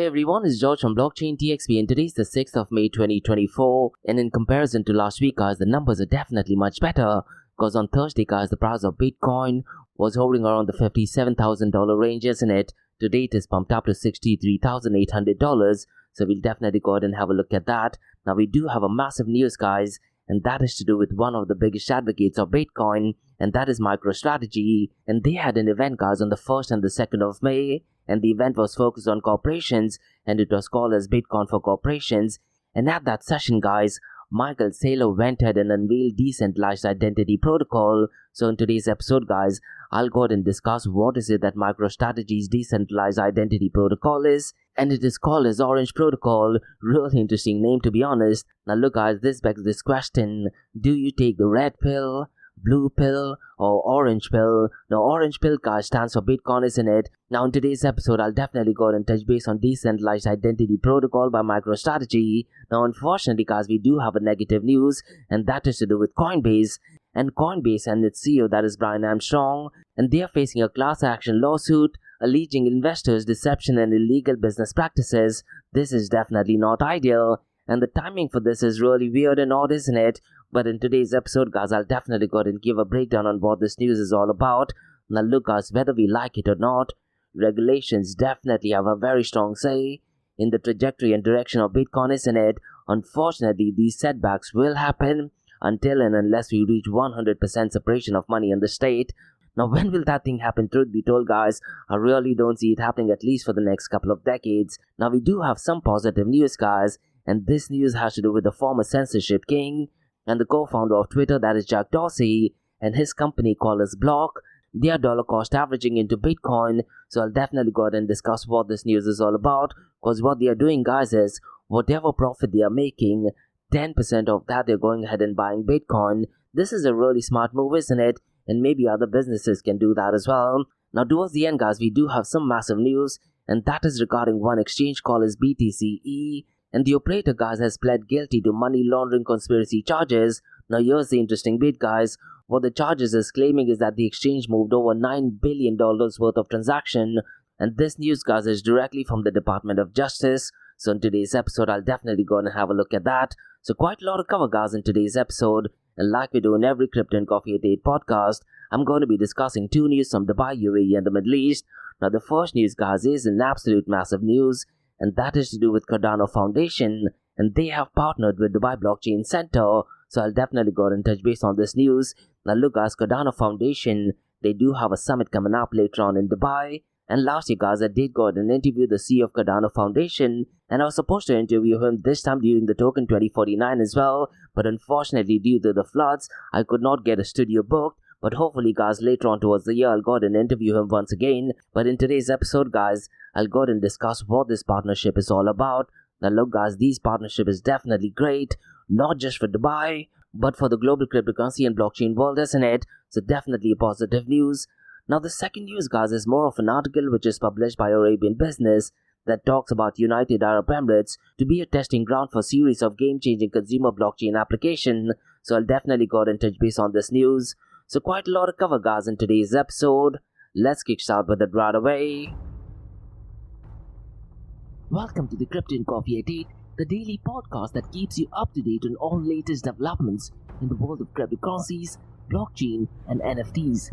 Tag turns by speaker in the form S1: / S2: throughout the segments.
S1: Hey everyone, it's George from Blockchain DXB and today's the 6th of May 2024 and in comparison to last week guys, the numbers are definitely much better because on Thursday guys, the price of Bitcoin was hovering around the $57,000 range, isn't it? Today it is pumped up to $63,800, so we'll definitely go ahead and have a look at that. Now we do have a massive news guys, and that is to do with one of the biggest advocates of Bitcoin, and that is MicroStrategy, and they had an event guys on the 1st and the 2nd of May. And the event was focused on corporations and it was called as Bitcoin for Corporations. And at that session guys, Michael Saylor went ahead and unveiled Decentralized Identity Protocol. So in today's episode guys, I'll go ahead and discuss what is it that MicroStrategy's Decentralized Identity Protocol is. And it is called as Orange Protocol. Really interesting name to be honest. Now look guys, this begs this question. Do you take the red pill, blue pill or orange pill? Now orange pill guys stands for Bitcoin, isn't it? Now in today's episode I'll definitely go ahead and touch base on Decentralized Identity Protocol by MicroStrategy. Now unfortunately guys, we do have a negative news, and that is to do with Coinbase. And Coinbase and its CEO, that is Brian Armstrong, and they are facing a class action lawsuit alleging investors deception and illegal business practices. This is definitely not ideal, and the timing for this is really weird and odd, isn't it? But in today's episode guys, I'll definitely go ahead and give a breakdown on what this news is all about. Now look guys, whether we like it or not, regulations definitely have a very strong say in the trajectory and direction of Bitcoin, isn't it? Unfortunately, these setbacks will happen until and unless we reach 100% separation of money and the state. Now when will that thing happen? Truth be told guys, I really don't see it happening at least for the next couple of decades. Now we do have some positive news guys, and this news has to do with the former censorship king and the co-founder of Twitter, that is Jack Dorsey, and his company called as Block. They are dollar cost averaging into Bitcoin, so I'll definitely go ahead and discuss what this news is all about, because what they are doing guys is, whatever profit they are making, 10% of that they're going ahead and buying Bitcoin. This is a really smart move, isn't it? And maybe other businesses can do that as well. Now towards the end guys, we do have some massive news, and that is regarding one exchange called as BTCE, and the operator guys has pled guilty to money laundering conspiracy charges. Now here's the interesting bit guys. What the charges is claiming is that the exchange moved over $9 billion worth of transaction, and this news guys is directly from the Department of Justice. So in today's episode I'll definitely go and have a look at that. So quite a lot of cover guys in today's episode, and like we do in every Crypto and Coffee at 8 podcast, I'm going to be discussing two news from Dubai, UAE and the Middle East. Now the first news guys is an absolute massive news, and that is to do with Cardano Foundation, and they have partnered with Dubai Blockchain Center. So I'll definitely go ahead and touch base on this news. Now look guys, Cardano Foundation, they do have a summit coming up later on in Dubai. And last year guys, I did go ahead and interview the CEO of Cardano Foundation, and I was supposed to interview him this time during the Token 2049 as well. But unfortunately due to the floods, I could not get a studio booked. But hopefully guys, later on towards the year, I'll go ahead and interview him once again. But in today's episode guys, I'll go ahead and discuss what this partnership is all about. Now look guys, this partnership is definitely great, not just for Dubai, but for the global cryptocurrency and blockchain world, isn't it? So definitely positive news. Now the second news guys is more of an article which is published by Arabian Business that talks about United Arab Emirates to be a testing ground for a series of game-changing consumer blockchain application. So I'll definitely go ahead and touch base on this news. So quite a lot of cover guys in today's episode. Let's kickstart with it right away. Welcome to the Crypto and Coffee at 8, the daily podcast that keeps you up to date on all latest developments in the world of cryptocurrencies, blockchain and NFTs.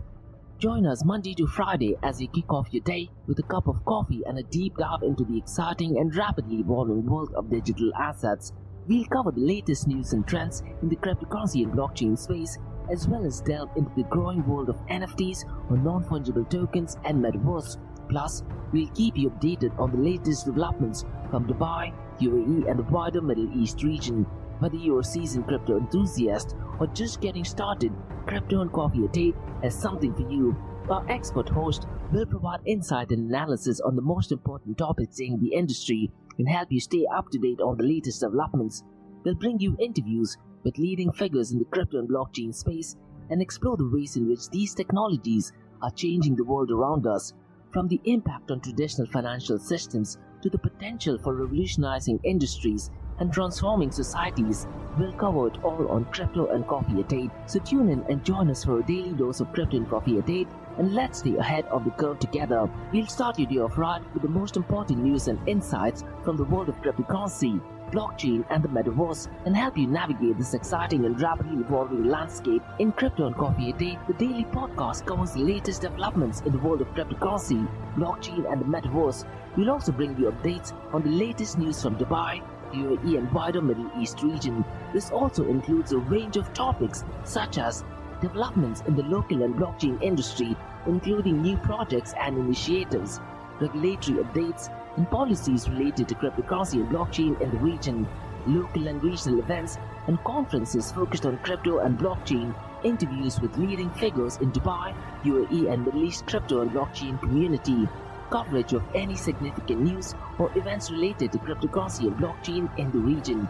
S1: Join us Monday to Friday as you kick off your day with a cup of coffee and a deep dive into the exciting and rapidly evolving world of digital assets. We'll cover the latest news and trends in the cryptocurrency and blockchain space, as well as delve into the growing world of NFTs or non-fungible tokens and metaverse. Plus, we'll keep you updated on the latest developments from Dubai, UAE and the wider Middle East region. Whether you're a seasoned crypto enthusiast or just getting started, Crypto and Coffee at 8 has something for you. Our expert host will provide insight and analysis on the most important topics in the industry and help you stay up to date on the latest developments. We'll bring you interviews with leading figures in the crypto and blockchain space and explore the ways in which these technologies are changing the world around us, from the impact on traditional financial systems to the potential for revolutionizing industries and transforming societies. We'll cover it all on Crypto and Coffee at 8. So tune in and join us for a daily dose of Crypto and Coffee at 8 and let's stay ahead of the curve together. We'll start your day off right with the most important news and insights from the world of cryptocurrency, blockchain and the metaverse, and help you navigate this exciting and rapidly evolving landscape. In Crypto and Coffee a Day, the daily podcast covers the latest developments in the world of cryptocurrency, blockchain and the metaverse. We'll also bring you updates on the latest news from Dubai, UAE and wider Middle East region. This also includes a range of topics such as developments in the local and blockchain industry, including new projects and initiatives, regulatory updates, and policies related to cryptocurrency and blockchain in the region, local and regional events and conferences focused on crypto and blockchain, interviews with leading figures in Dubai, UAE and Middle East crypto and blockchain community, coverage of any significant news or events related to cryptocurrency and blockchain in the region.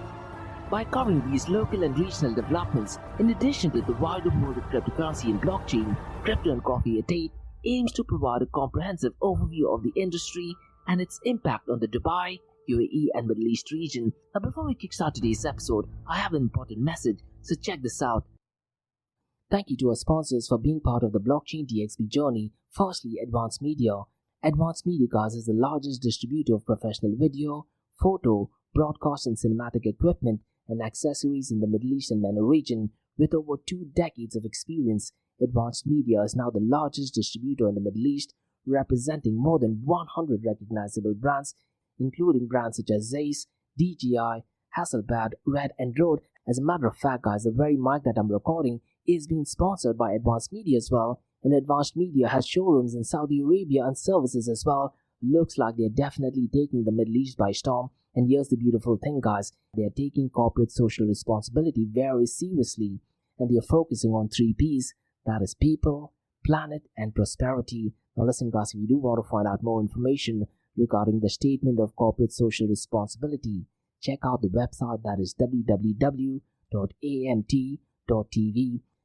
S1: By covering these local and regional developments, in addition to the wider world of cryptocurrency and blockchain, Crypto and Coffee a Day aims to provide a comprehensive overview of the industry and its impact on the Dubai, UAE and Middle East region. Now before we kickstart today's episode, I have an important message, so check this out. Thank you to our sponsors for being part of the blockchain DXB journey. Firstly, Advanced Media. Advanced Media, guys, is the largest distributor of professional video, photo, broadcast and cinematic equipment and accessories in the Middle East and MENA region. With over 2 decades of experience, Advanced Media is now the largest distributor in the Middle East, representing more than 100 recognizable brands, including brands such as Zeiss, DJI, Hasselblad, Red and Rode. As a matter of fact, guys, the very mic that I'm recording is being sponsored by Advanced Media as well. And Advanced Media has showrooms in Saudi Arabia and services as well. Looks like they're definitely taking the Middle East by storm. And here's the beautiful thing, guys. They're taking corporate social responsibility very seriously. And they're focusing on 3 Ps. That is people, planet, and prosperity. Now listen, guys, if you do want to find out more information regarding the statement of corporate social responsibility, check out the website, that is www.amt.tv.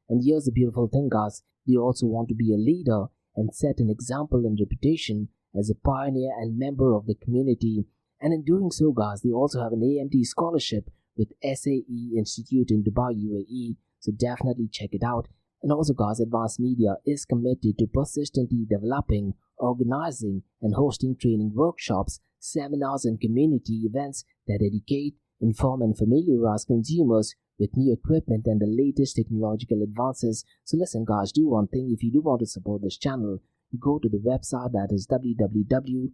S1: And here's the beautiful thing, guys. They also want to be a leader and set an example and reputation as a pioneer and member of the community. And in doing so, guys, they also have an AMT scholarship with SAE Institute in Dubai, UAE. So definitely check it out. And also, guys, Advanced Media is committed to persistently developing, organizing, and hosting training workshops, seminars, and community events that educate, inform, and familiarize consumers with new equipment and the latest technological advances. So listen, guys, do one thing. If you do want to support this channel, go to the website, that is www.amt.tv,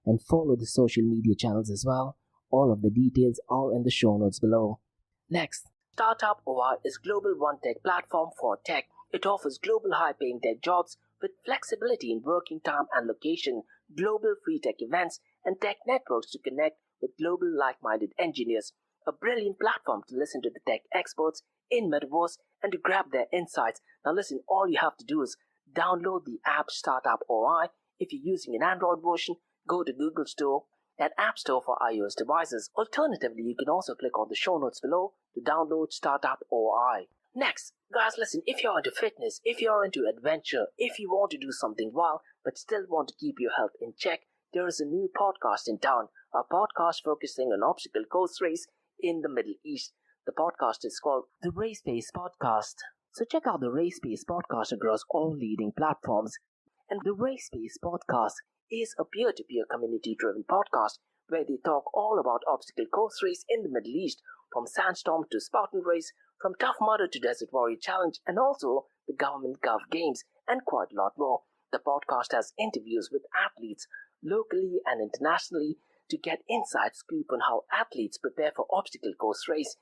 S1: and follow the social media channels as well. All of the details are in the show notes below. Next, Startup OI is global one-tech platform for tech. It offers global high-paying tech jobs with flexibility in working time and location, global free tech events, and tech networks to connect with global like-minded engineers. A brilliant platform to listen to the tech experts in Metaverse and to grab their insights. Now listen, all you have to do is download the app Startup OI. If you're using an Android version, go to Google Store and App Store for iOS devices. Alternatively, you can also click on the show notes below to download Startup OI. Next, guys, listen, if you're into fitness, if you're into adventure, if you want to do something wild but still want to keep your health in check, there is a new podcast in town, a podcast focusing on obstacle course race in the Middle East. The podcast is called the Race Pace Podcast. So check out the Race Pace Podcast across all leading platforms. And the Race Pace Podcast is a peer-to-peer community-driven podcast where they talk all about obstacle course race in the Middle East, from Sandstorm to Spartan Race, from Tough Mudder to Desert Warrior Challenge, and also the Government Gov Games, and quite a lot more. The podcast has interviews with athletes locally and internationally to get inside scoop on how athletes prepare for obstacle course race.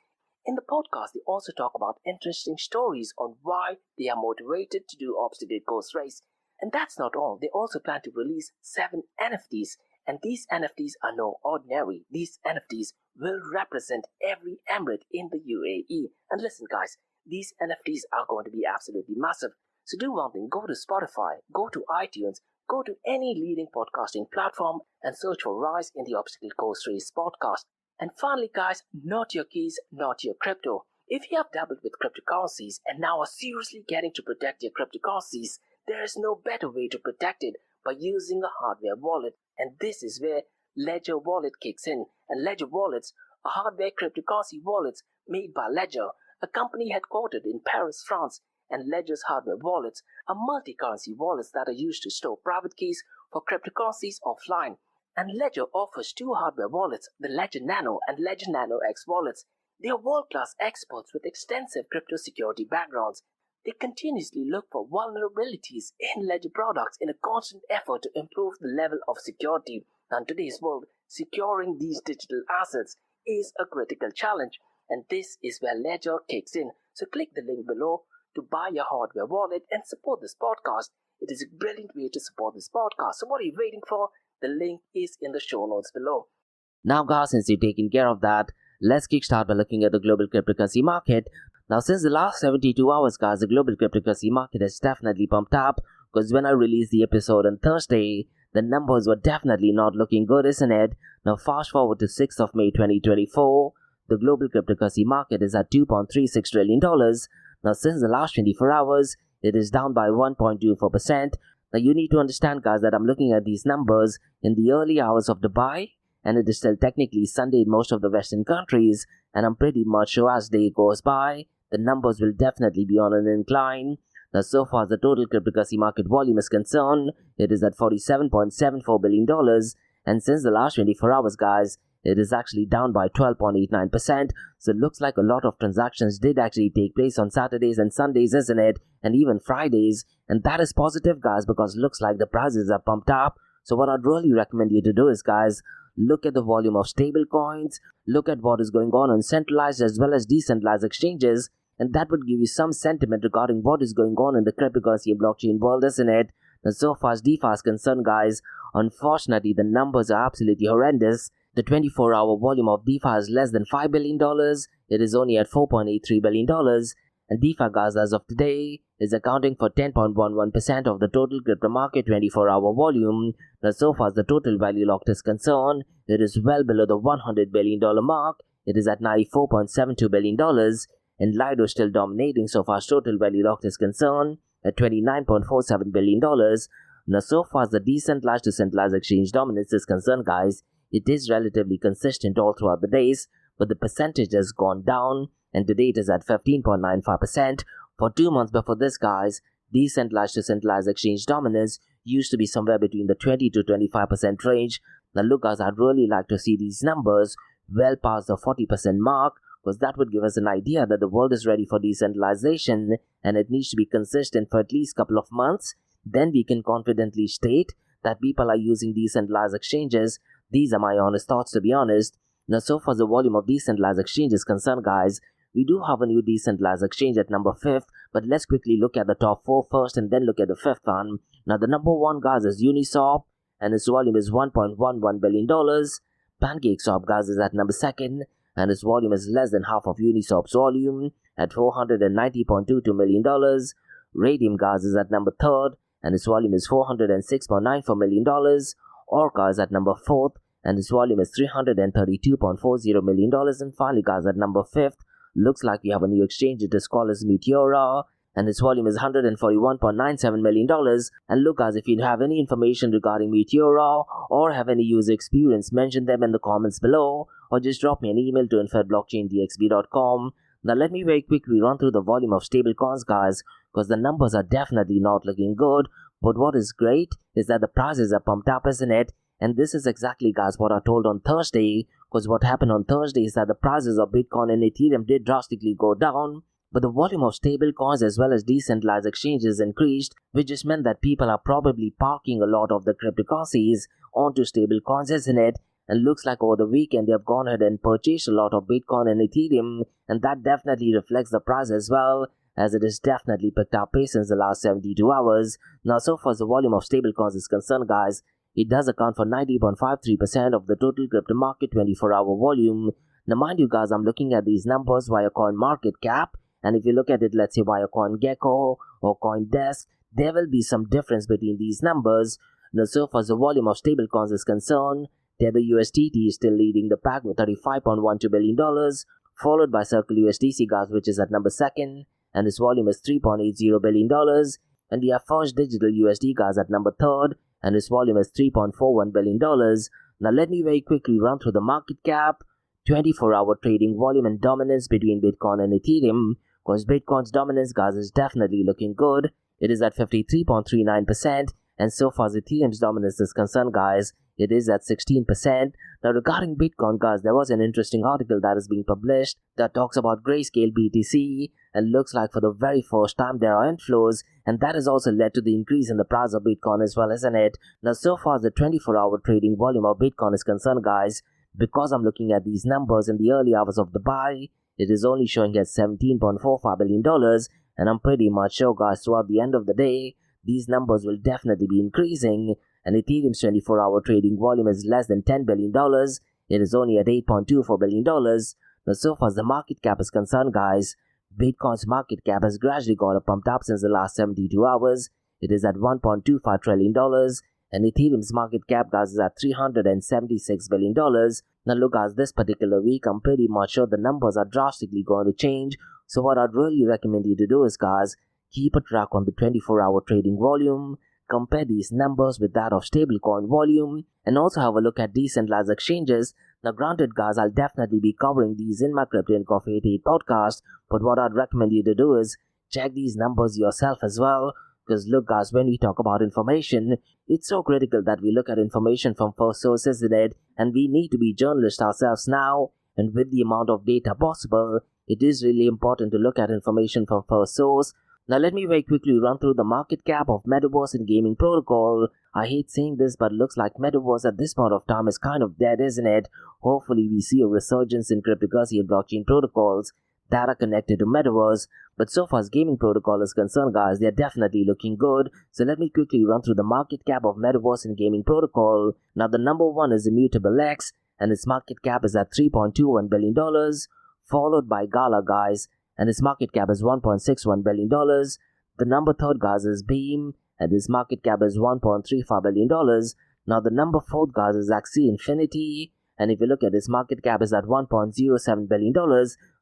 S1: In the podcast, they also talk about interesting stories on why they are motivated to do obstacle course race. And that's not all. They also plan to release 7 NFTs. And these NFTs are no ordinary. These NFTs will represent every emirate in the UAE. And listen, guys, these NFTs are going to be absolutely massive. So do one thing. Go to Spotify, go to iTunes, go to any leading podcasting platform and search for Rise in the Obstacle Course Race podcast. And finally, guys, not your keys, not your crypto. If you have dabbled with cryptocurrencies and now are seriously getting to protect your cryptocurrencies, there is no better way to protect it by using a hardware wallet. And this is where Ledger Wallet kicks in. And Ledger Wallets are hardware cryptocurrency wallets made by Ledger, a company headquartered in Paris, France. and Ledger's hardware wallets are multi-currency wallets that are used to store private keys for cryptocurrencies offline. And Ledger offers two hardware wallets, the Ledger Nano and Ledger Nano X wallets. They are world-class experts with extensive crypto security backgrounds. They continuously look for vulnerabilities in Ledger products in a constant effort to improve the level of security. Now, in today's world, securing these digital assets is a critical challenge, and this is where Ledger kicks in. So click the link below to buy your hardware wallet and support this podcast. It is a brilliant way to support this podcast. So what are you waiting for? The link is in the show notes below. Now guys, since you've taken care of that, let's kickstart by looking at the global cryptocurrency market. Now since the last 72 hours guys, the global cryptocurrency market has definitely pumped up, because when I released the episode on Thursday, the numbers were definitely not looking good, isn't it? Now fast forward to 6th of May 2024, the global cryptocurrency market is at $2.36 trillion. Now since the last 24 hours, it is down by 1.24%. Now you need to understand guys that I'm looking at these numbers in the early hours of Dubai, and it is still technically Sunday in most of the Western countries, and I'm pretty much sure as day goes by, the numbers will definitely be on an incline. Now so far as the total cryptocurrency market volume is concerned, it is at $47.74 billion, and since the last 24 hours guys, it is actually down by 12.89%. So it looks like a lot of transactions did actually take place on Saturdays and Sundays, isn't it? And even Fridays. And that is positive, guys, because it looks like the prices are pumped up. So what I'd really recommend you to do is, guys, look at the volume of stable coins, look at what is going on centralized as well as decentralized exchanges, and that would give you some sentiment regarding what is going on in the cryptocurrency and blockchain world, isn't it? Now, so far as DeFi is concerned, guys, unfortunately, the numbers are absolutely horrendous. The 24-hour volume of DeFi is less than $5 billion. It is only at $4.83 billion. And DeFi, guys, as of today, is accounting for 10.11% of the total crypto market 24-hour volume. Now, so far as the total value locked is concerned, it is well below the $100 billion mark. It is at $94.72 billion. And Lido is still dominating so far as total value locked is concerned at $29.47 billion. Now, so far as the decentralized to centralized exchange dominance is concerned, guys, it is relatively consistent all throughout the days, but the percentage has gone down, and today it is at 15.95%. For 2 months before this, guys, decentralized to centralized exchange dominance used to be somewhere between the 20 to 25% range. Now look, guys, I'd really like to see these numbers well past the 40% mark, because that would give us an idea that the world is ready for decentralization, and it needs to be consistent for at least a couple of months. Then we can confidently state that people are using decentralized exchanges. These are my honest thoughts, to be honest. Now, so far as the volume of decentralized exchange is concerned, guys, we do have a new decentralized exchange at number 5th, but let's quickly look at the top 4 first and then look at the 5th one. Now, the number 1, guys, is Uniswap, and its volume is $1.11 billion. PancakeSwap, guys, is at number 2nd, and its volume is less than half of Uniswap's volume at $490.22 million. Radium, guys, is at number 3rd, and its volume is $406.94 million. Orca is at number 4th, and its volume is $332.40 million. And finally, guys, at number 5th, looks like we have a new exchange. It is called as Meteora, and its volume is $141.97 million. And look, guys, if you have any information regarding Meteora or have any user experience, mention them in the comments below, or just drop me an email to info@blockchaindxb.com. Now let me very quickly run through the volume of stable coins, guys, because the numbers are definitely not looking good. But what is great is that the prices are pumped up, isn't it? And this is exactly, guys, what I told on Thursday, because what happened on Thursday is that the prices of Bitcoin and Ethereum did drastically go down, but the volume of stable coins as well as decentralized exchanges increased, which just meant that people are probably parking a lot of the cryptocurrencies onto stable coins, isn't it? And looks like over the weekend they have gone ahead and purchased a lot of Bitcoin and Ethereum, and that definitely reflects the price as well, as it has definitely picked up pace since the last 72 hours. Now, so far as the volume of stablecoins is concerned, guys, it does account for 90.53% of the total crypto market 24-hour volume. Now, mind you, guys, I'm looking at these numbers via coin market cap, and if you look at it, let's say via CoinGecko or CoinDesk, there will be some difference between these numbers. Now, so far as the volume of stablecoins is concerned, there the USDT is still leading the pack with $35.12 billion, followed by Circle USDC, guys, which is at number 2nd, and its volume is $3.80 billion. And we have First Digital USD, guys, at number 3rd, and its volume is $3.41 billion. Now let me very quickly run through the market cap, 24-hour trading volume and dominance between Bitcoin and Ethereum, Because Bitcoin's dominance, guys, is definitely looking good. It is at 53.39%, and so far as Ethereum's dominance is concerned, guys, it is at 16%. Now regarding Bitcoin, guys, there was an interesting article that is being published that talks about Grayscale BTC, and looks like for the very first time there are inflows, and that has also led to the increase in the price of Bitcoin as well, isn't it? Now so far as the 24-hour trading volume of Bitcoin is concerned, guys, because I'm looking at these numbers in the early hours of the buy, it is only showing at $17.45 billion, and I'm pretty much sure, guys, throughout the end of the day, these numbers will definitely be increasing, and Ethereum's 24-hour trading volume is less than $10 billion. It is only at $8.24 billion. Now, so far as the market cap is concerned, guys, Bitcoin's market cap has gradually got pumped up since the last 72 hours. It is at $1.25 trillion, and Ethereum's market cap, guys, is at $376 billion. Now, look, guys, this particular week, I'm pretty much sure the numbers are drastically going to change. So what I'd really recommend you to do is, guys, keep a track on the 24-hour trading volume, compare these numbers with that of stablecoin volume, and also have a look at decentralized exchanges. Now granted, guys, I'll definitely be covering these in my Crypto and Coffee 88 podcast, but what I'd recommend you to do is check these numbers yourself as well. Because look, guys, when we talk about information, it's so critical that we look at information from first sources in it, and we need to be journalists ourselves now. And with the amount of data possible, it is really important to look at information from first source. Now let me very quickly run through the market cap of Metaverse and Gaming Protocol. I hate saying this, but it looks like Metaverse at this point of time is kind of dead, isn't it? Hopefully we see a resurgence in cryptocurrency and blockchain protocols that are connected to Metaverse. But so far as Gaming Protocol is concerned, guys, they're definitely looking good. So let me quickly run through the market cap of Metaverse and Gaming Protocol. Now the number one is Immutable X, and its market cap is at $3.21 billion, followed by Gala, guys, and its market cap is $1.61 billion. The number third, guys, is Beam, and its market cap is $1.35 billion. Now the number fourth, guys, is Axie Infinity, and if you look at its market cap is at $1.07 billion.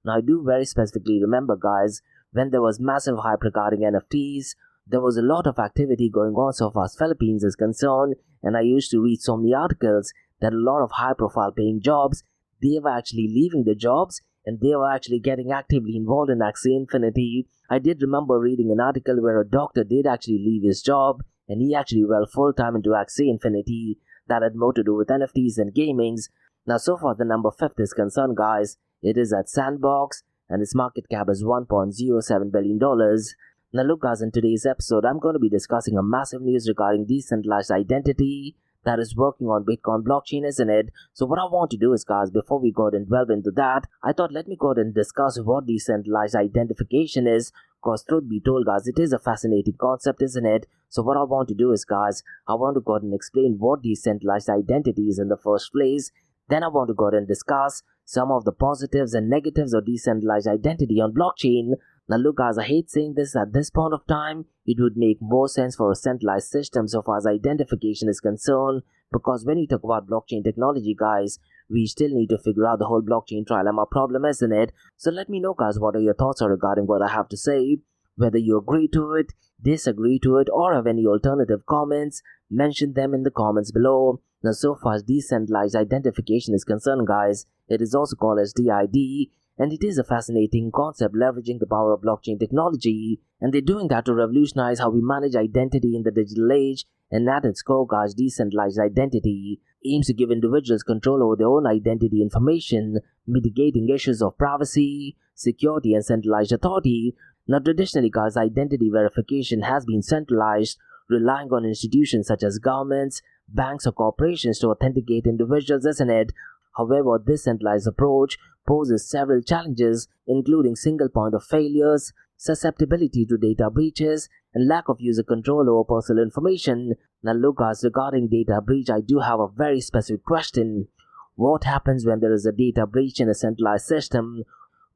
S1: Now I do very specifically remember, guys, when there was massive hype regarding NFTs, there was a lot of activity going on so far as Philippines is concerned, and I used to read so many articles that a lot of high-profile paying jobs, they were actually leaving the jobs, and they were actually getting actively involved in Axie Infinity. I did remember reading an article where a doctor did actually leave his job, and he actually went full-time into Axie Infinity that had more to do with NFTs and gamings. Now, so far the number 5 is concerned, guys, it is at Sandbox, and its market cap is $1.07 billion. Now look, guys, in today's episode, I'm going to be discussing a massive news regarding decentralized identity that is working on Bitcoin blockchain, isn't it? So what I want to do is, guys, before we go ahead and delve into that, I thought let me go ahead and discuss what decentralized identification is, because truth be told, guys, it is a fascinating concept, isn't it? So what I want to do is, guys, I want to go ahead and explain what decentralized identity is in the first place. Then I want to go ahead and discuss some of the positives and negatives of decentralized identity on blockchain. Now look, guys, I hate saying this at this point of time. It would make more sense for a centralized system so far as identification is concerned, because when you talk about blockchain technology, guys, we still need to figure out the whole blockchain trilemma problem, isn't it? So let me know, guys, what are your thoughts regarding what I have to say. Whether you agree to it, disagree to it, or have any alternative comments, mention them in the comments below. Now, so far as decentralized identification is concerned, guys, it is also called as DID, and it is a fascinating concept leveraging the power of blockchain technology, and they're doing that to revolutionize how we manage identity in the digital age. And at its core, guys, decentralized identity aims to give individuals control over their own identity information, mitigating issues of privacy, security, and centralized authority. Now, traditionally, guys, identity verification has been centralized, relying on institutions such as governments, banks, or corporations to authenticate individuals, isn't it? However, this centralized approach poses several challenges, including single point of failures, susceptibility to data breaches, and lack of user control over personal information. Now look, guys, regarding data breach, I do have a very specific question. What happens when there is a data breach in a centralized system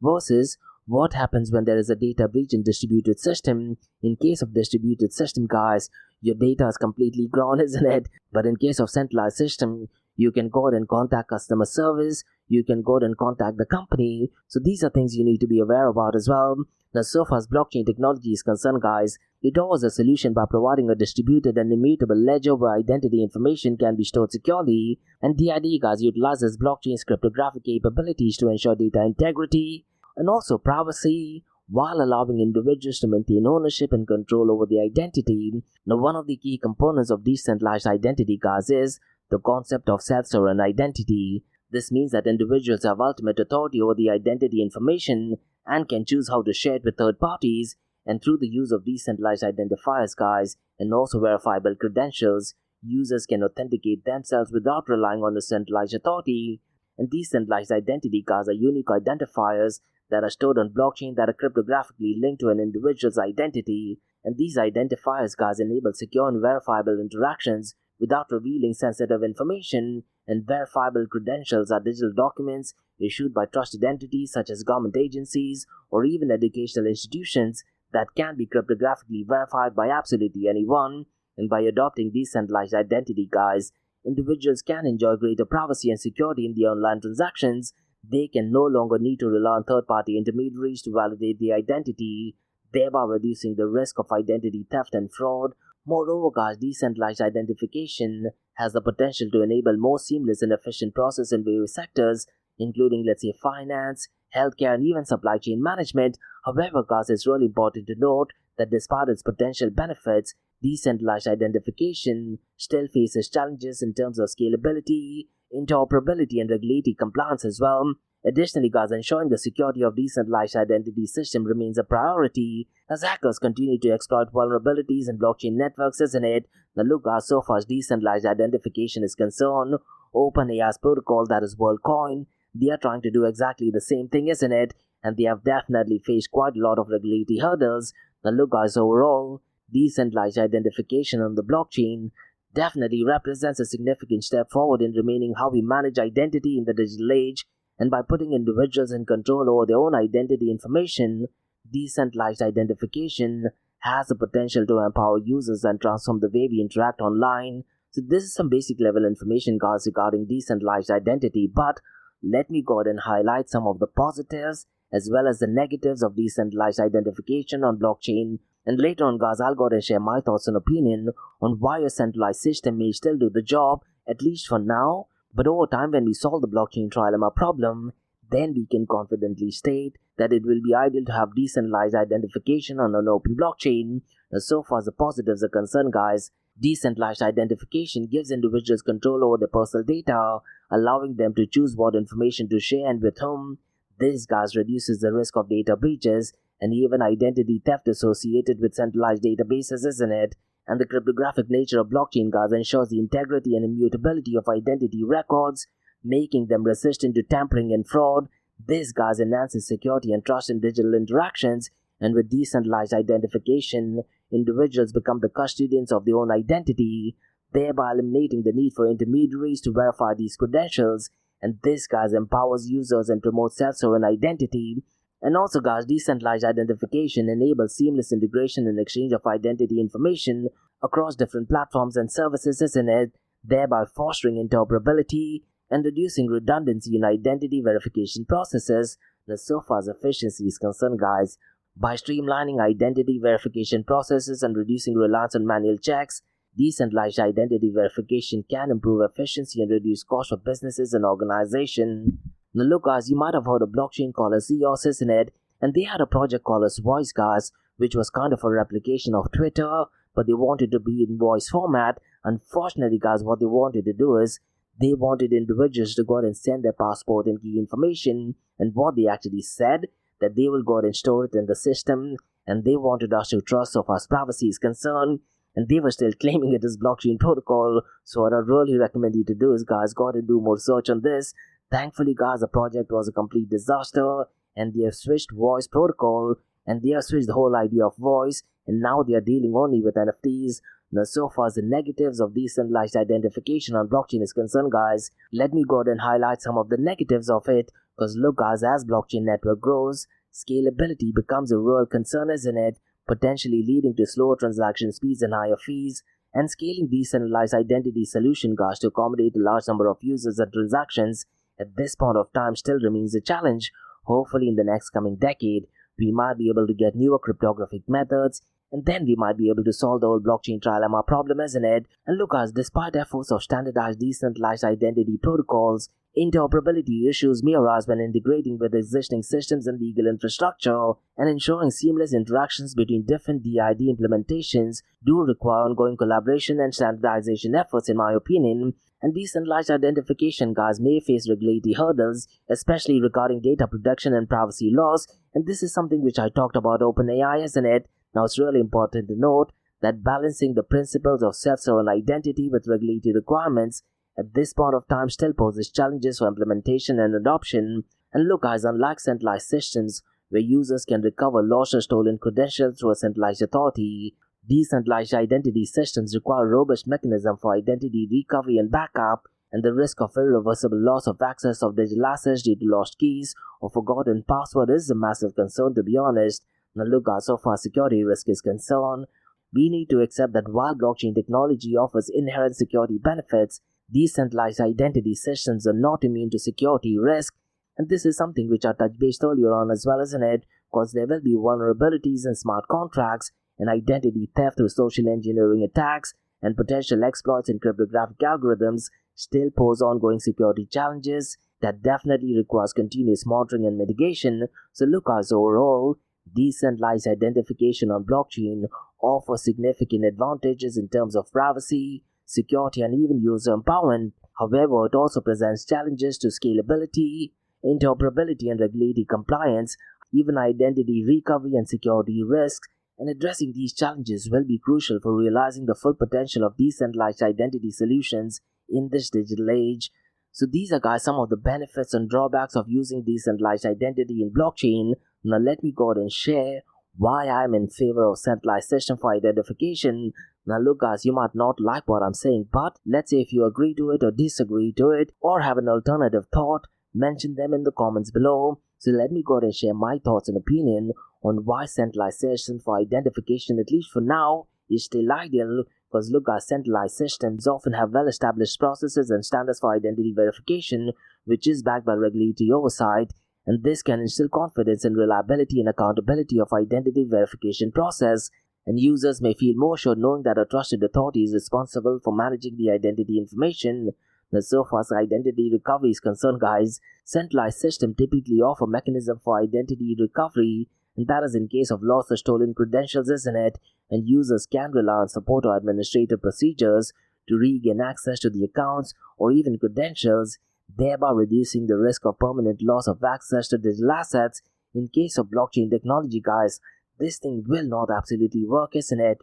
S1: versus what happens when there is a data breach in distributed system? In case of distributed system, guys, your data is completely gone, isn't it? But in case of centralized system, you can go ahead and contact customer service, you can go ahead and contact the company. So these are things you need to be aware about as well. Now, so far as blockchain technology is concerned, guys, it offers a solution by providing a distributed and immutable ledger where identity information can be stored securely. And DID, guys, utilizes blockchain's cryptographic capabilities to ensure data integrity and also privacy, while allowing individuals to maintain ownership and control over the identity. Now, one of the key components of decentralized identity, guys, is the concept of self-sovereign identity. This means that individuals have ultimate authority over the identity information and can choose how to share it with third parties. And through the use of decentralized identifiers, guys, and also verifiable credentials, users can authenticate themselves without relying on a centralized authority. And decentralized identity cards are unique identifiers that are stored on blockchain that are cryptographically linked to an individual's identity. And these identifiers cards enable secure and verifiable interactions without revealing sensitive information. And verifiable credentials are digital documents issued by trusted entities such as government agencies or even educational institutions that can be cryptographically verified by absolutely anyone. And by adopting decentralized identity, guys, individuals can enjoy greater privacy and security in their online transactions. They can no longer need to rely on third-party intermediaries to validate their identity, thereby reducing the risk of identity theft and fraud. Moreover, guys, decentralized identification has the potential to enable more seamless and efficient process in various sectors, including, let's say, finance, healthcare, and even supply chain management. However, guys, it's really important to note that despite its potential benefits, decentralized identification still faces challenges in terms of scalability, interoperability, and regulatory compliance as well. Additionally, guys, ensuring the security of decentralized identity system remains a priority as hackers continue to exploit vulnerabilities in blockchain networks, isn't it? Now look, guys, so far as decentralized identification is concerned, OpenAI's protocol, that is WorldCoin, they are trying to do exactly the same thing, isn't it? And they have definitely faced quite a lot of regulatory hurdles. Now look, guys, overall, decentralized identification on the blockchain definitely represents a significant step forward in remaining how we manage identity in the digital age. And by putting individuals in control over their own identity information, decentralized identification has the potential to empower users and transform the way we interact online. So this is some basic level information, guys, regarding decentralized identity, but let me go ahead and highlight some of the positives as well as the negatives of decentralized identification on blockchain. And later on, guys, I'll go ahead and share my thoughts and opinion on why a centralized system may still do the job, at least for now. But over time, when we solve the blockchain trilemma problem, then we can confidently state that it will be ideal to have decentralized identification on an open blockchain. Now, so far as the positives are concerned, guys, decentralized identification gives individuals control over their personal data, allowing them to choose what information to share and with whom. This, guys, reduces the risk of data breaches and even identity theft associated with centralized databases, isn't it? And the cryptographic nature of blockchain, guys, ensures the integrity and immutability of identity records, making them resistant to tampering and fraud. This, guys, enhances security and trust in digital interactions. And with decentralized identification, individuals become the custodians of their own identity, thereby eliminating the need for intermediaries to verify these credentials. And this, guys, empowers users and promotes self-sovereign identity. And also, guys, decentralized identification enables seamless integration and exchange of identity information across different platforms and services, isn't it? Thereby fostering interoperability and reducing redundancy in identity verification processes. Now, so far as efficiency is concerned, guys, by streamlining identity verification processes and reducing reliance on manual checks, decentralized identity verification can improve efficiency and reduce costs for businesses and organizations. Now look, guys, you might have heard of blockchain called as EOS, isn't it? And they had a project called as Voice, guys, which was kind of a replication of Twitter, but they wanted to be in voice format. Unfortunately, guys, what they wanted to do is they wanted individuals to go ahead and send their passport and key information. And what they actually said, that they will go ahead and store it in the system, and they wanted us to trust so far as privacy is concerned. And they were still claiming it as blockchain protocol. So what I really recommend you to do is, guys, go ahead and do more research on this. Thankfully, guys, the project was a complete disaster, and they have switched voice protocol, and they have switched the whole idea of voice, and now they are dealing only with NFTs. Now, so far as the negatives of decentralized identification on blockchain is concerned, guys, let me go ahead and highlight some of the negatives of it. Because look, guys, as blockchain network grows, scalability becomes a real concern, isn't it? Potentially leading to slower transaction speeds and higher fees. And scaling decentralized identity solution, guys, to accommodate a large number of users and transactions at this point of time still remains a challenge. Hopefully in the next coming decade, we might be able to get newer cryptographic methods, and then we might be able to solve the whole blockchain trilemma problem, isn't it? And look, guys, despite efforts of standardized decentralized identity protocols Interoperability issues may arise when integrating with existing systems and legal infrastructure, and ensuring seamless interactions between different DID implementations do require ongoing collaboration and standardization efforts, in my opinion. And decentralized identification, guys, may face regulatory hurdles, especially regarding data protection and privacy laws, and this is something which I talked about OpenAI, isn't it? Now it's really important to note that balancing the principles of self-sovereign identity with regulatory requirements at this point of time still poses challenges for implementation and adoption. And look, guys, unlike centralized systems where users can recover lost or stolen credentials through a centralized authority, decentralized identity systems require a robust mechanism for identity recovery and backup, and the risk of irreversible loss of access of digital assets due to lost keys or forgotten password is a massive concern, to be honest. Now look, guys, so far security risk is concerned, we need to accept that while blockchain technology offers inherent security benefits, decentralized identity systems are not immune to security risk, and this is something which I touched base earlier on as well, isn't it? Because there will be vulnerabilities in smart contracts and identity theft through social engineering attacks, and potential exploits in cryptographic algorithms still pose ongoing security challenges that definitely requires continuous monitoring and mitigation. So look, guys, overall, decentralized identification on blockchain offers significant advantages in terms of privacy, security, and even user empowerment. However, it also presents challenges to scalability, interoperability, and regulatory compliance, even identity recovery and security risks, and addressing these challenges will be crucial for realizing the full potential of decentralized identity solutions in this digital age. So these are, guys, some of the benefits and drawbacks of using decentralized identity in blockchain. Now let me go ahead and share why I'm in favor of centralized system for identification. Now look, guys, you might not like what I'm saying, but let's say if you agree to it or disagree to it or have an alternative thought, mention them in the comments below. So let me go ahead and share my thoughts and opinion on why centralized system for identification, at least for now, is still ideal. Because look, guys, centralized systems often have well-established processes and standards for identity verification, which is backed by regulatory oversight, and this can instill confidence in reliability and accountability of identity verification process, and users may feel more assured knowing that a trusted authority is responsible for managing the identity information. Now, so far as identity recovery is concerned, guys, centralized systems typically offer mechanism for identity recovery, and that is in case of lost or stolen credentials, isn't it? And users can rely on support or administrative procedures to regain access to the accounts or even credentials, thereby reducing the risk of permanent loss of access to digital assets. In case of blockchain technology, guys, this thing will not absolutely work, isn't it?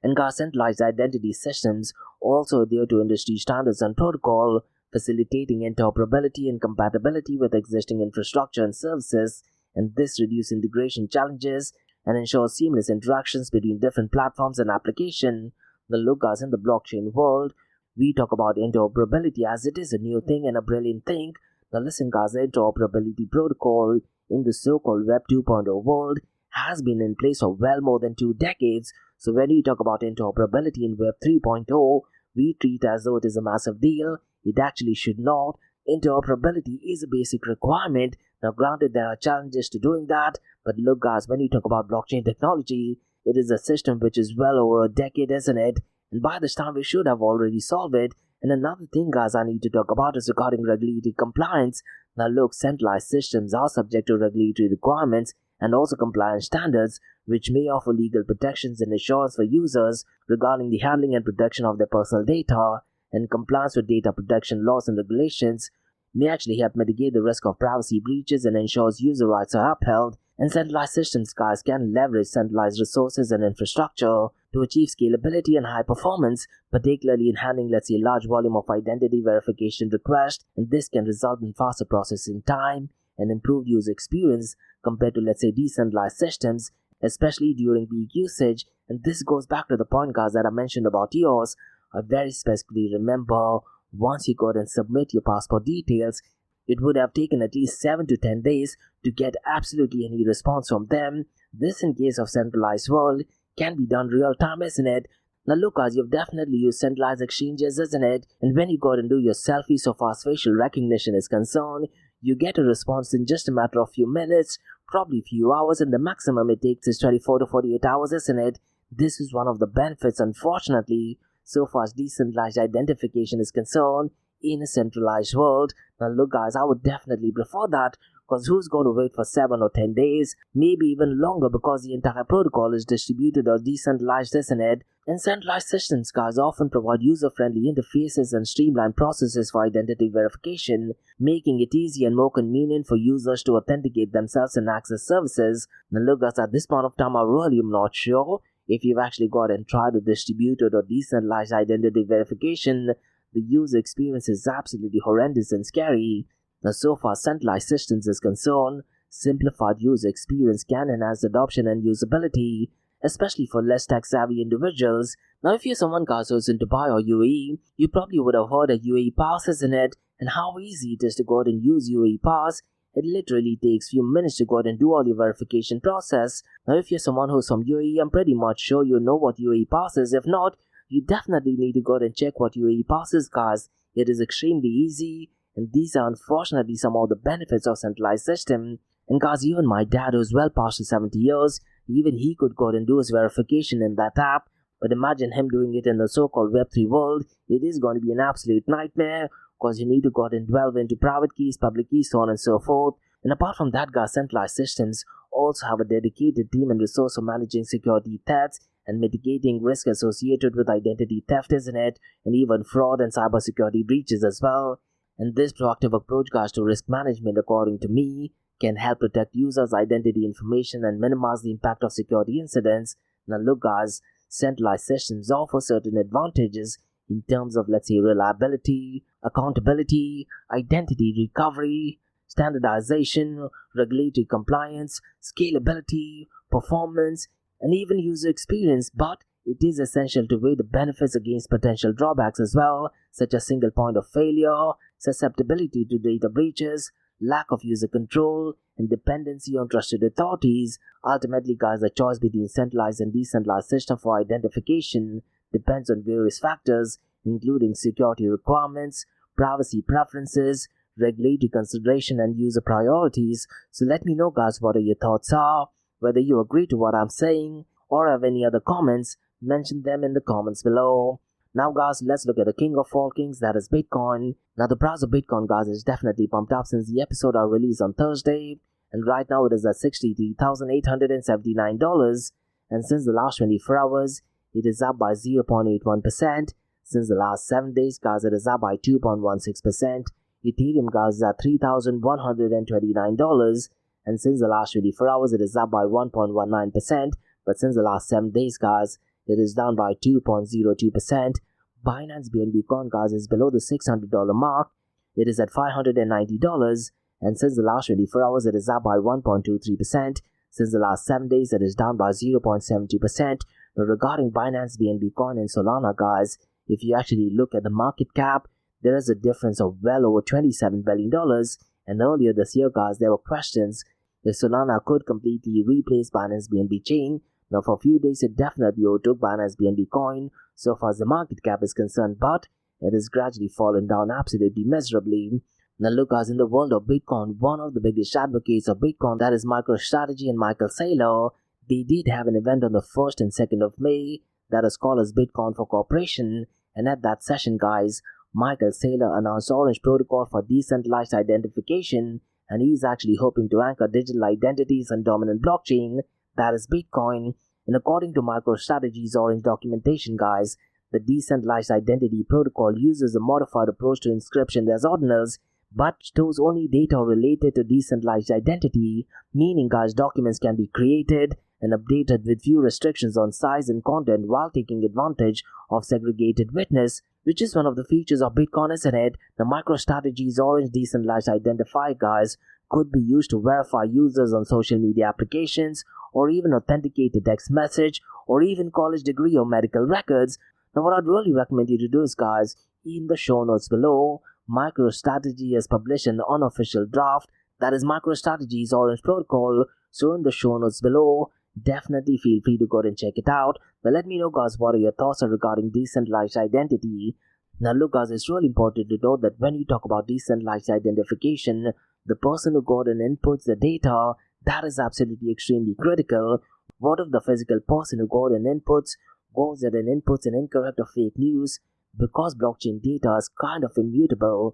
S1: And guys, centralized identity systems also adhere to industry standards and protocol, facilitating interoperability and compatibility with existing infrastructure and services, and this reduces integration challenges and ensures seamless interactions between different platforms and applications. The look, guys, in the blockchain world, we talk about interoperability as it is a new thing and a brilliant thing. Now listen, guys, the interoperability protocol in the so-called Web 2.0 world has been in place for well more than 2 decades. So when we talk about interoperability in Web 3.0, we treat as though it is a massive deal. It actually should not. Interoperability is a basic requirement. Now granted, there are challenges to doing that, but look, guys, when you talk about blockchain technology, it is a system which is well over a decade, isn't it? And by this time, we should have already solved it. And another thing, guys, I need to talk about is regarding regulatory compliance. Now look, centralized systems are subject to regulatory requirements and also compliance standards, which may offer legal protections and assurance for users regarding the handling and protection of their personal data, and compliance with data protection laws and regulations may actually help mitigate the risk of privacy breaches and ensures user rights are upheld. And centralized systems, guys, can leverage centralized resources and infrastructure to achieve scalability and high performance, particularly in handling, let's say, a large volume of identity verification requests, and this can result in faster processing time and improved user experience compared to, let's say, decentralized systems, especially during peak usage. And this goes back to the point, guys, that I mentioned about yours. I very specifically remember once you go ahead and submit your passport details, it would have taken at least 7 to 10 days to get absolutely any response from them. This, in case of centralized world, can be done real time, isn't it? Now look, guys, you've definitely used centralized exchanges, isn't it? And when you go ahead and do your selfie, so far as facial recognition is concerned, you get a response in just a matter of few minutes, probably few hours, and the maximum it takes is 24 to 48 hours, isn't it? This is one of the benefits, unfortunately, so far as decentralized identification is concerned. in a centralized world. Now look guys, I would definitely prefer that, because who's going to wait for 7 or 10 days, maybe even longer, because the entire protocol is distributed or decentralized, isn't it? And centralized systems guys often provide user-friendly interfaces and streamlined processes for identity verification, making it easy and more convenient for users to authenticate themselves and access services. Now look guys, at this point of time, I really am not sure if you've actually got and tried a distributed or decentralized identity verification. The user experience is absolutely horrendous and scary. Now, so far centralized systems is concerned, simplified user experience can enhance adoption and usability, especially for less tech-savvy individuals. Now, if you're someone guys who's in Dubai or UAE, you probably would have heard of UAE Pass, isn't it? And how easy it is to go out and use UAE Pass. It literally takes few minutes to go out and do all your verification process. Now, if you're someone who's from UAE, I'm pretty much sure you know what UAE Pass is. If not, you definitely need to go out and check what UAE Pass is, guys. It is extremely easy, and these are unfortunately some of the benefits of centralized system. And guys, even my dad, who's well past the 70 years, even he could go out and do his verification in that app. But imagine him doing it in the so-called Web3 world. It is going to be an absolute nightmare, because you need to go out and delve into private keys, public keys, so on and so forth. And apart from that, guys, centralized systems also have a dedicated team and resource for managing security threats and mitigating risk associated with identity theft, isn't it? And even fraud and cybersecurity breaches as well. And this proactive approach, guys, to risk management, according to me, can help protect users' identity information and minimize the impact of security incidents. Now look guys, centralized systems offer certain advantages in terms of, let's say, reliability, accountability, identity recovery, standardization, regulatory compliance, scalability, performance, and even user experience. But it is essential to weigh the benefits against potential drawbacks as well, such as single point of failure, susceptibility to data breaches, lack of user control, and dependency on trusted authorities. Ultimately, guys, the choice between centralized and decentralized system for identification depends on various factors, including security requirements, privacy preferences, regulatory consideration, and user priorities. So let me know, guys, what your thoughts are, whether you agree to what I'm saying, or have any other comments. Mention them in the comments below. Now guys, let's look at the king of all kings, that is Bitcoin. Now the price of Bitcoin, guys, is definitely pumped up since the episode I released on Thursday, and right now it is at $63,879, and since the last 24 hours it is up by 0.81%. Since the last 7 days, guys, it is up by 2.16%. Ethereum, guys, is at $3,129, and since the last 24 hours it is up by 1.19%, but since the last 7 days, guys, it is down by 2.02%. Binance BNB Coin, guys, is below the $600 mark. It is at $590, and since the last 24 hours it is up by 1.23%. Since the last 7 days it is down by 0.72%. Now regarding Binance BNB Coin and Solana, guys, if you actually look at the market cap, there is a difference of well over $27 billion. And earlier this year, guys, there were questions if Solana could completely replace Binance BNB chain. Now for a few days it definitely overtook Binance BNB Coin so far as the market cap is concerned, but it has gradually fallen down absolutely miserably. Now look guys, in the world of Bitcoin, one of the biggest advocates of Bitcoin, that is MicroStrategy and Michael Saylor, they did have an event on the 1st and 2nd of May that is called as Bitcoin for Corporation, and at that session, guys, Michael Saylor announced Orange Protocol for decentralized identification, and he's actually hoping to anchor digital identities on dominant blockchain, that is Bitcoin. And according to MicroStrategy's Orange documentation, guys, the decentralized identity protocol uses a modified approach to encryption as ordinals, but stores only data related to decentralized identity, meaning, guys, documents can be created and updated with few restrictions on size and content while taking advantage of segregated witness, which is one of the features of Bitcoin, isn't it? The MicroStrategy's Orange decentralized identifier, guys, could be used to verify users on social media applications, or even authenticate a text message, or even college degree or medical records. Now what I'd really recommend you to do is, guys, in the show notes below, MicroStrategy has published an unofficial draft, that is MicroStrategy's Orange Protocol. So in the show notes below, definitely feel free to go and check it out. But let me know, guys, what are your thoughts regarding decentralized identity. Now look, guys, it's really important to know that when you talk about decentralized identification, the person who got and inputs the data, that is absolutely extremely critical. What if the physical person who got and inputs goes ahead and inputs an incorrect or fake news? because blockchain data is kind of immutable,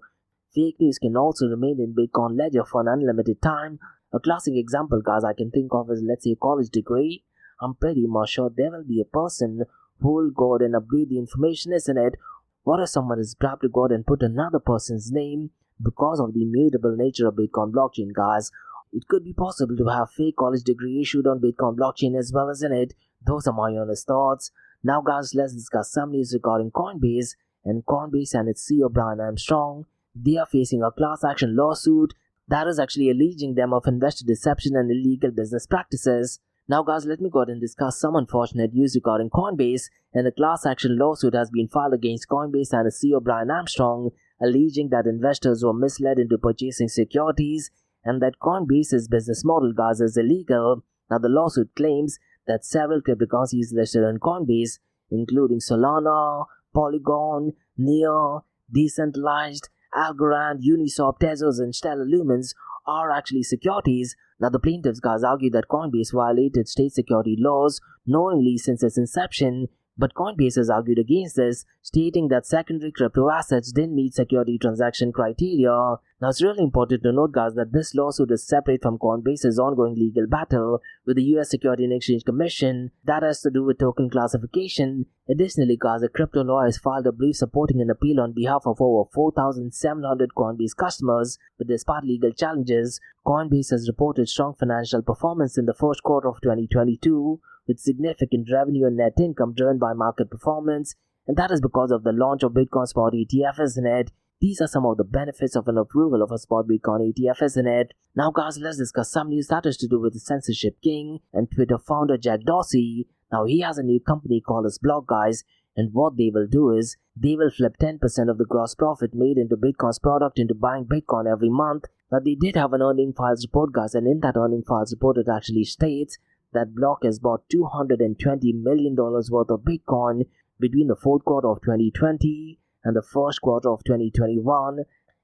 S1: fake news can also remain in Bitcoin ledger for an unlimited time. A classic example, guys, I can think of is, let's say, a college degree. I'm pretty much sure there will be a person who will go out and update the information, isn't it? What if someone is brave to go out and put another person's name because of the immutable nature of Bitcoin blockchain, guys? It could be possible to have fake college degree issued on Bitcoin blockchain as well, isn't it? Those are my honest thoughts. Now, guys, let's discuss some news regarding Coinbase. And Coinbase and its CEO Brian Armstrong, they are facing a class action lawsuit that is actually alleging them of investor deception and illegal business practices. Now, guys, let me go ahead and discuss some unfortunate news regarding Coinbase. And a class action lawsuit has been filed against Coinbase and its CEO Brian Armstrong, alleging that investors were misled into purchasing securities and that Coinbase's business model, guys, is illegal. Now, the lawsuit claims that several cryptocurrencies listed on Coinbase, including Solana, Polygon, Near, Decentralized, Algorand, Uniswap, Tezos, and Stellar Lumens, are actually securities. Now, the plaintiffs, guys, argue that Coinbase violated state security laws knowingly since its inception, but Coinbase has argued against this, stating that secondary crypto assets didn't meet security transaction criteria. Now, it's really important to note, guys, that this lawsuit is separate from Coinbase's ongoing legal battle with the US Security and Exchange Commission that has to do with token classification. Additionally, guys, a crypto lawyer has filed a brief supporting an appeal on behalf of over 4,700 Coinbase customers. But despite legal challenges, Coinbase has reported strong financial performance in the first quarter of 2022, with significant revenue and net income driven by market performance, and that is because of the launch of Bitcoin Spot ETF, isn't it? These are some of the benefits of an approval of a spot Bitcoin ETF, isn't it? Now, guys, let's discuss some news that is to do with the censorship king and Twitter founder Jack Dorsey. Now, he has a new company called his Block, guys, and what they will do is they will flip 10% of the gross profit made into Bitcoin's product into buying Bitcoin every month. Now, they did have an earning files report, guys, and in that earning files report, it actually states that Block has bought $220 million worth of Bitcoin between the fourth quarter of 2020 and the first quarter of 2021.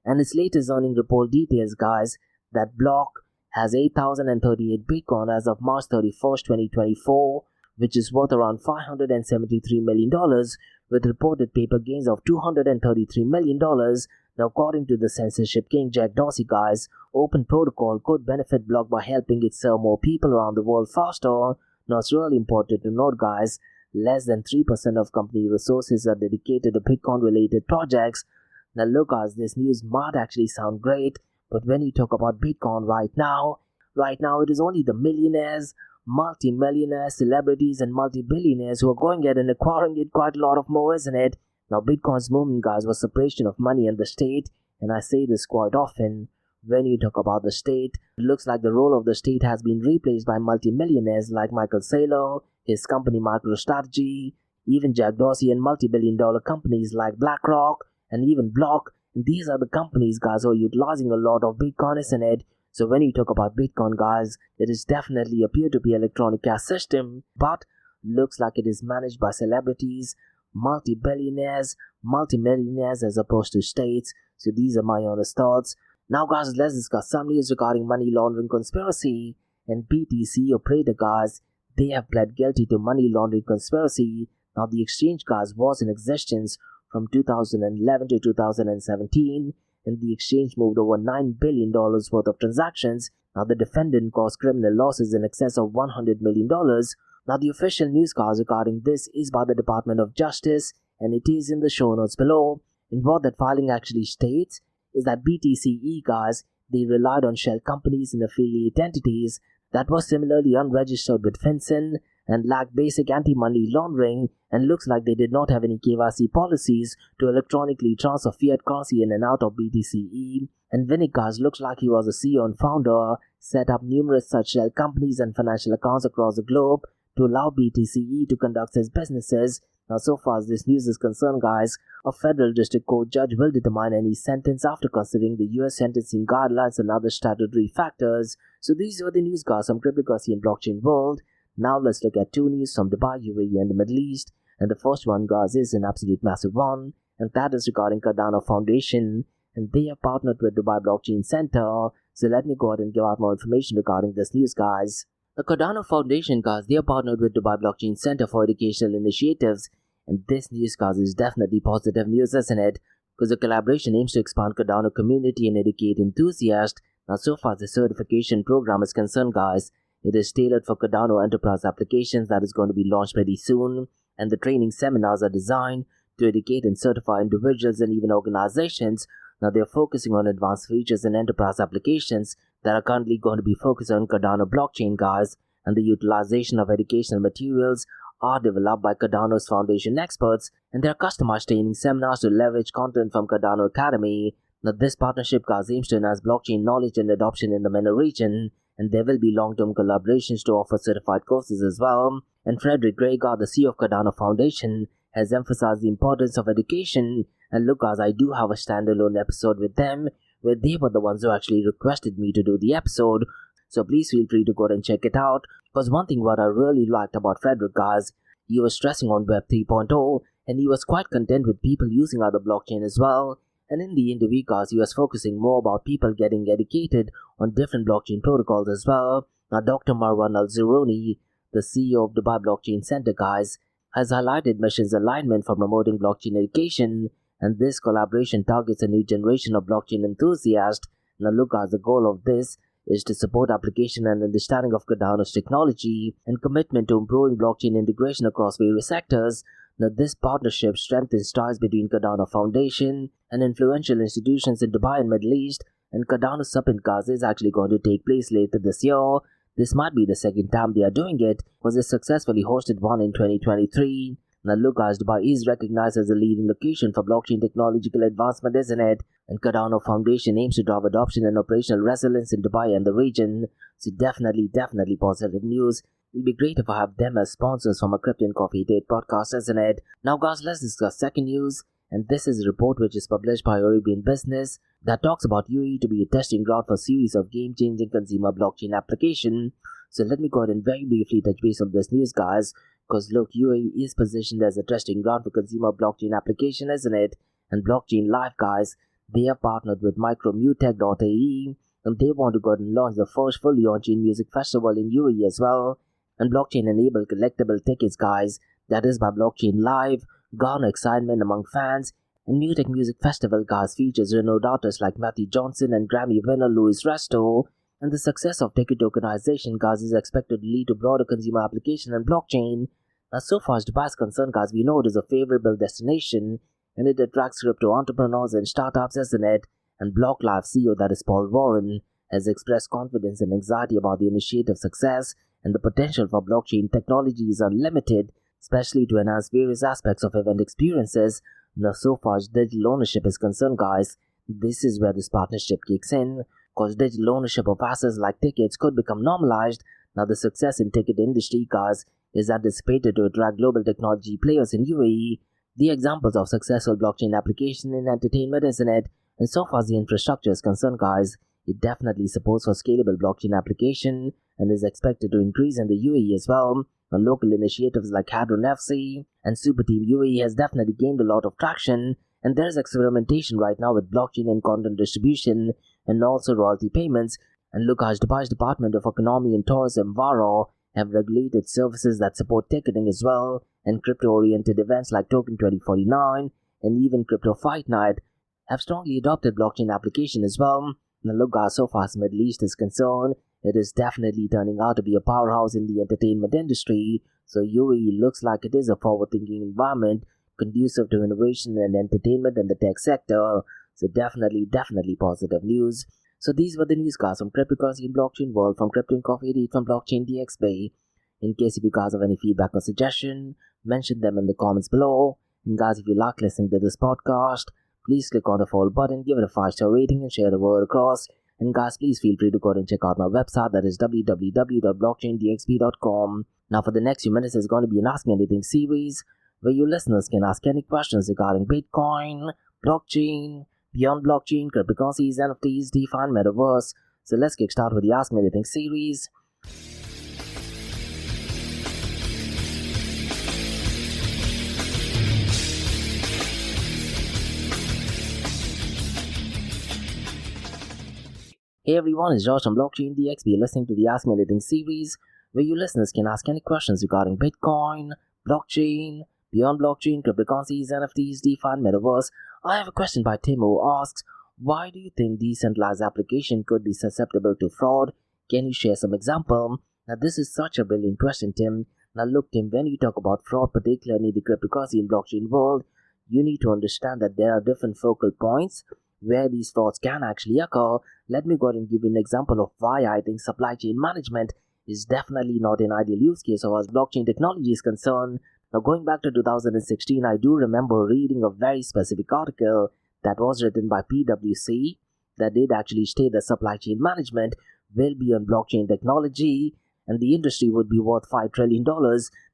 S1: And its latest earning report details, guys, that Block has 8,038 Bitcoin as of March 31st, 2024, which is worth around $573 million, with reported paper gains of $233 million. Now, according to the censorship king Jack Dorsey, guys, Open Protocol could benefit Block by helping it serve more people around the world faster. Now, it's really important to note, guys, less than 3% of company resources are dedicated to Bitcoin-related projects. Now, look, guys, this news might actually sound great, but when you talk about Bitcoin right now, it is only the millionaires, multi-millionaires, celebrities, and multi-billionaires who are going ahead and acquiring it quite a lot of more, isn't it? Now, Bitcoin's movement, guys, was separation of money and the state, and I say this quite often. When you talk about the state, it looks like the role of the state has been replaced by multi-millionaires like Michael Saylor, his company MicroStrategy, even Jack Dorsey, and multi-billion-dollar companies like BlackRock, and even Block. And these are the companies, guys, who are utilizing a lot of Bitcoin, isn't it? So when you talk about Bitcoin, guys, it is definitely a peer-to-peer electronic cash system, but looks like it is managed by celebrities, multi-billionaires, multi-millionaires as opposed to states. So these are my honest thoughts. Now, guys, let's discuss some news regarding money laundering conspiracy. And BTC operator, guys, they have pled guilty to money laundering conspiracy. Now, the exchange, guys, was in existence from 2011 to 2017, and the exchange moved over $9 billion worth of transactions. Now, the defendant caused criminal losses in excess of $100 million. Now, the official news, guys, regarding this is by the Department of Justice, and it is in the show notes below. And what that filing actually states is that BTCE, guys, they relied on shell companies and affiliate entities that were similarly unregistered with FinCEN and lacked basic anti-money laundering, and looks like they did not have any KYC policies to electronically transfer fiat currency in and out of BTCE. And Vinny, guys, looks like he was a CEO and founder, set up numerous such shell companies and financial accounts across the globe to allow BTCE to conduct its businesses. Now, so far as this news is concerned, guys, a federal district court judge will determine any sentence after considering the US sentencing guidelines and other statutory factors. So these are the news, guys, from cryptocurrency and blockchain world. Now let's look at two news from Dubai, UAE, and the Middle East. And the first one, guys, is an absolute massive one, and that is regarding Cardano Foundation. And they have partnered with Dubai Blockchain Center. So let me go ahead and give out more information regarding this news, guys. The Cardano Foundation, guys, they are partnered with Dubai Blockchain Center for educational initiatives, And this news, guys, is definitely positive news, isn't it? Because the collaboration aims to expand Cardano community and educate enthusiasts. Now, so far as the certification program is concerned, guys, it is tailored for Cardano enterprise applications that is going to be launched pretty soon. And the training seminars are designed to educate and certify individuals and even organizations. Now, they're focusing on advanced features and enterprise applications that are currently going to be focused on Cardano blockchain, guys. And the utilization of educational materials are developed by Cardano's foundation experts, and there are customized training seminars to leverage content from Cardano Academy. Now, this partnership, guys, aims to enhance blockchain knowledge and adoption in the MENA region, and there will be long-term collaborations to offer certified courses as well. And Frederick Gregar, the CEO of Cardano Foundation, has emphasized the importance of education. And look, guys, I do have a standalone episode with them, where they were the ones who actually requested me to do the episode. So please feel free to go and check it out. Because one thing what I really liked about Frederick, guys, he was stressing on Web 3.0, and he was quite content with people using other blockchain as well. And in the interview, guys, he was focusing more about people getting educated on different blockchain protocols as well. Now, Dr. Marwan Al-Zironi, the CEO of Dubai Blockchain Center, guys, has highlighted mission's alignment for promoting blockchain education, and this collaboration targets a new generation of blockchain enthusiasts. Now, look, guys, the goal of this is to support application and understanding of Cardano's technology and commitment to improving blockchain integration across various sectors. Now, this partnership strengthens ties between Cardano Foundation and influential institutions in Dubai and Middle East, and Cardano Summit, guys, is actually going to take place later this year. This might be the second time they are doing it, because they successfully hosted one in 2023. Now, look, guys, Dubai is recognized as a leading location for blockchain technological advancement, isn't it? And Cardano Foundation aims to drive adoption and operational resilience in Dubai and the region. So definitely positive news. It'll be great if I have them as sponsors from a Crypto and Coffee Date podcast, isn't it? Now, guys, let's discuss second news. And this is a report which is published by Arabian Business that talks about UAE to be a testing ground for a series of game-changing consumer blockchain application. So let me go ahead and very briefly touch base on this news, guys. Because look, UAE is positioned as a testing ground for consumer blockchain application, isn't it? And Blockchain Live, guys, they have partnered with micromutech.ae, and they want to go ahead and launch the first fully on-chain music festival in UAE as well. And blockchain-enabled collectible tickets, guys, that is by Blockchain Live, garner excitement among fans. And Mutech Music Festival, guys, features renowned artists like Matthew Johnson and Grammy winner Louis Resto. And the success of ticket tokenization, guys, is expected to lead to broader consumer application and blockchain. Now, so far as Dubai is concerned, guys, we know it is a favorable destination, and it attracts crypto entrepreneurs and startups, isn't it? And BlockLive CEO, that is Paul Warren, has expressed confidence and anxiety about the initiative's success, and the potential for blockchain technology is unlimited, especially to enhance various aspects of event experiences. Now, so far as digital ownership is concerned, guys, this is where this partnership kicks in, because digital ownership of assets like tickets could become normalized. Now, the success in ticket industry, guys, is anticipated to attract global technology players in UAE. The examples of successful blockchain application in entertainment, isn't it? And so far as the infrastructure is concerned, guys, it definitely supports for scalable blockchain application and is expected to increase in the UAE as well. And local initiatives like Hadron FC and Super Team UAE has definitely gained a lot of traction, and there is experimentation right now with blockchain and content distribution and also royalty payments. And look, as Dubai's Department of Economy and Tourism, VARO, have regulated services that support ticketing as well, and crypto-oriented events like Token 2049 and even Crypto Fight Night have strongly adopted blockchain application as well. Now look, guys, so far as Middle East is concerned, it is definitely turning out to be a powerhouse in the entertainment industry. So UAE looks like it is a forward-thinking environment conducive to innovation and entertainment in the tech sector. So definitely positive news. So these were the news, guys, from cryptocurrency and blockchain world, from Crypto and Coffee Date, from Blockchain DXB. In case if you guys have any feedback or suggestion, mention them in the comments below. And guys, if you like listening to this podcast, please click on the follow button, give it a 5-star rating, and share the word across. And guys, please feel free to go and check out my website, that is www.blockchaindxb.com. Now for the next few minutes, there's going to be an Ask Me Anything series, where you listeners can ask any questions regarding Bitcoin, blockchain, beyond blockchain, cryptocurrencies, NFTs, DeFi, and Metaverse. So let's kick start with the Ask Me Anything series. Hey everyone, it's Josh from Blockchain DXB. You're listening to the Ask Me Anything series, where you listeners can ask any questions regarding Bitcoin, blockchain, beyond blockchain, cryptocurrencies, NFTs, DeFi, and Metaverse. I have a question by Tim who asks, why do you think decentralized application could be susceptible to fraud? Can you share some example? Now this is such a brilliant question, Tim. Now look, Tim, when you talk about fraud, particularly in the cryptocurrency and blockchain world, you need to understand that there are different focal points where these frauds can actually occur. Let me go ahead and give you an example of why I think supply chain management is definitely not an ideal use case as far as blockchain technology is concerned. Now going back to 2016, I do remember reading a very specific article that was written by PwC that did actually state that supply chain management will be on blockchain technology and the industry would be worth $5 trillion.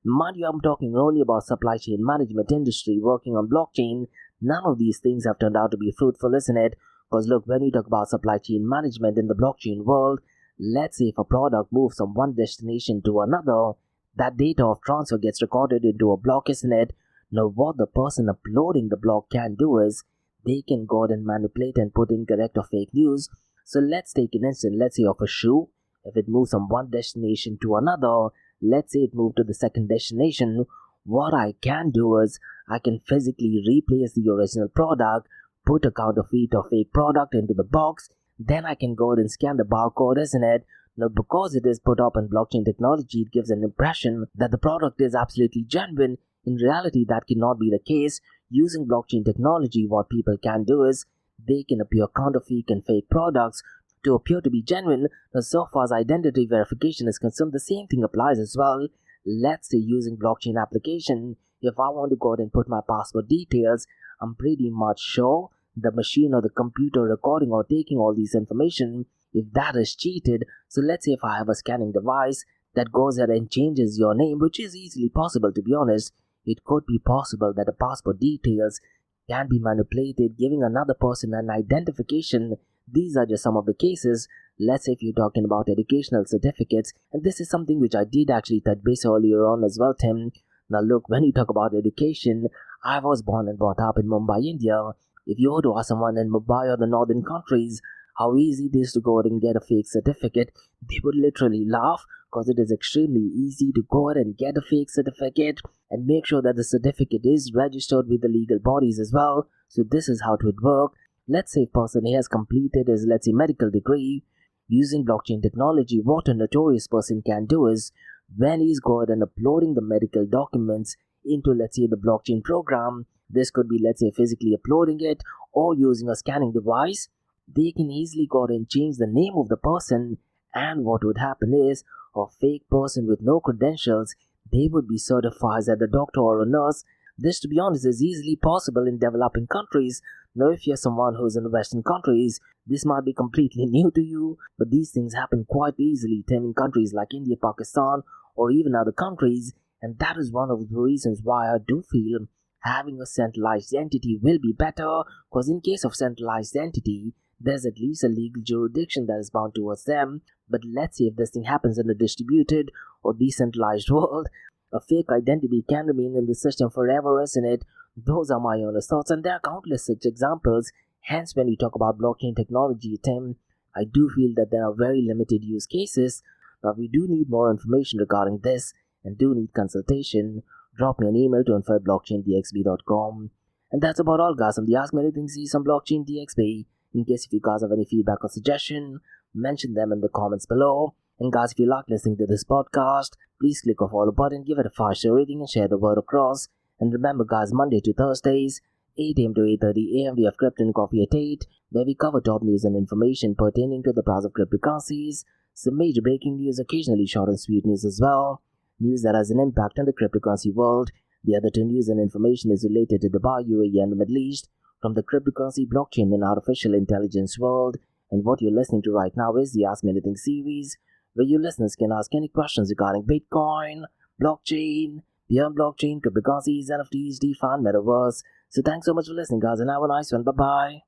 S1: Mind you, I'm talking only about supply chain management industry working on blockchain. None of these things have turned out to be fruitful, isn't it? Because look, when you talk about supply chain management in the blockchain world, let's say if a product moves from one destination to another, that data of transfer gets recorded into a block, isn't it? Now what the person uploading the block can do is, they can go ahead and manipulate and put incorrect or fake news. So let's take an instance, let's say of a shoe. If it moves from one destination to another, let's say it moved to the second destination, what I can do is I can physically replace the original product, put a counterfeit or fake product into the box, then I can go ahead and scan the barcode, isn't it? Now because it is put up in blockchain technology, it gives an impression that the product is absolutely genuine. In reality, that cannot be the case. Using blockchain technology, what people can do is they can appear counterfeit and fake products to appear to be genuine. Now, so far as identity verification is concerned, the same thing applies as well. Let's say using blockchain application, if I want to go ahead and put my passport details, I'm pretty much sure the machine or the computer recording or taking all these information, if that is cheated. So let's say if I have a scanning device that goes ahead and changes your name, which is easily possible to be honest, it could be possible that the passport details can be manipulated, giving another person an identification. These are just some of the cases. Let's say if you're talking about educational certificates, and this is something which I did actually touch base earlier on as well, Tim. Now look, when you talk about education, I was born and brought up in Mumbai, India. If you were to ask someone in Mumbai or the northern countries how easy it is to go ahead and get a fake certificate, they would literally laugh, because it is extremely easy to go ahead and get a fake certificate and make sure that the certificate is registered with the legal bodies as well. So this is how it would work. Let's say a person has completed his, let's say, medical degree using blockchain technology. What a notorious person can do is, when he's going and uploading the medical documents into, let's say, the blockchain program, this could be, let's say, physically uploading it or using a scanning device, they can easily go and change the name of the person, and what would happen is a fake person with no credentials, they would be certified as a doctor or a nurse. This, to be honest, is easily possible in developing countries. Now if you're someone who's in Western countries, this might be completely new to you, but these things happen quite easily in countries like India, Pakistan, or even other countries, and that is one of the reasons why I do feel having a centralized entity will be better, because in case of centralized entity, there's at least a legal jurisdiction that is bound towards them. But let's say if this thing happens in a distributed or decentralized world, a fake identity can remain in the system forever, isn't it? Those are my honest thoughts, and there are countless such examples. Hence, when we talk about blockchain technology, Tim, I do feel that there are very limited use cases. Now, we do need more information regarding this and do need consultation. Drop me an email to info@blockchaindxb.com. And that's about all, guys, on the Ask Me Anything series on Blockchain DXB. In case if you guys have any feedback or suggestion, mention them in the comments below. And guys, if you like listening to this podcast, please click the follow button, give it a 5-star rating, and share the word across. And remember, guys, Monday to Thursdays, 8 a.m. to 8:30 a.m. we have Crypto and Coffee at 8, where we cover top news and information pertaining to the price of cryptocurrencies, some major breaking news, occasionally short and sweet news as well, news that has an impact on the cryptocurrency world. The other two news and information is related to Dubai, UAE, and the Middle East, from the cryptocurrency, blockchain, and artificial intelligence world. And what you're listening to right now is the Ask Me Anything series, where you listeners can ask any questions regarding Bitcoin, blockchain, beyond blockchain, cryptocurrencies, NFTs, DeFi, and Metaverse. So thanks so much for listening, guys, and have a nice one. Bye-bye.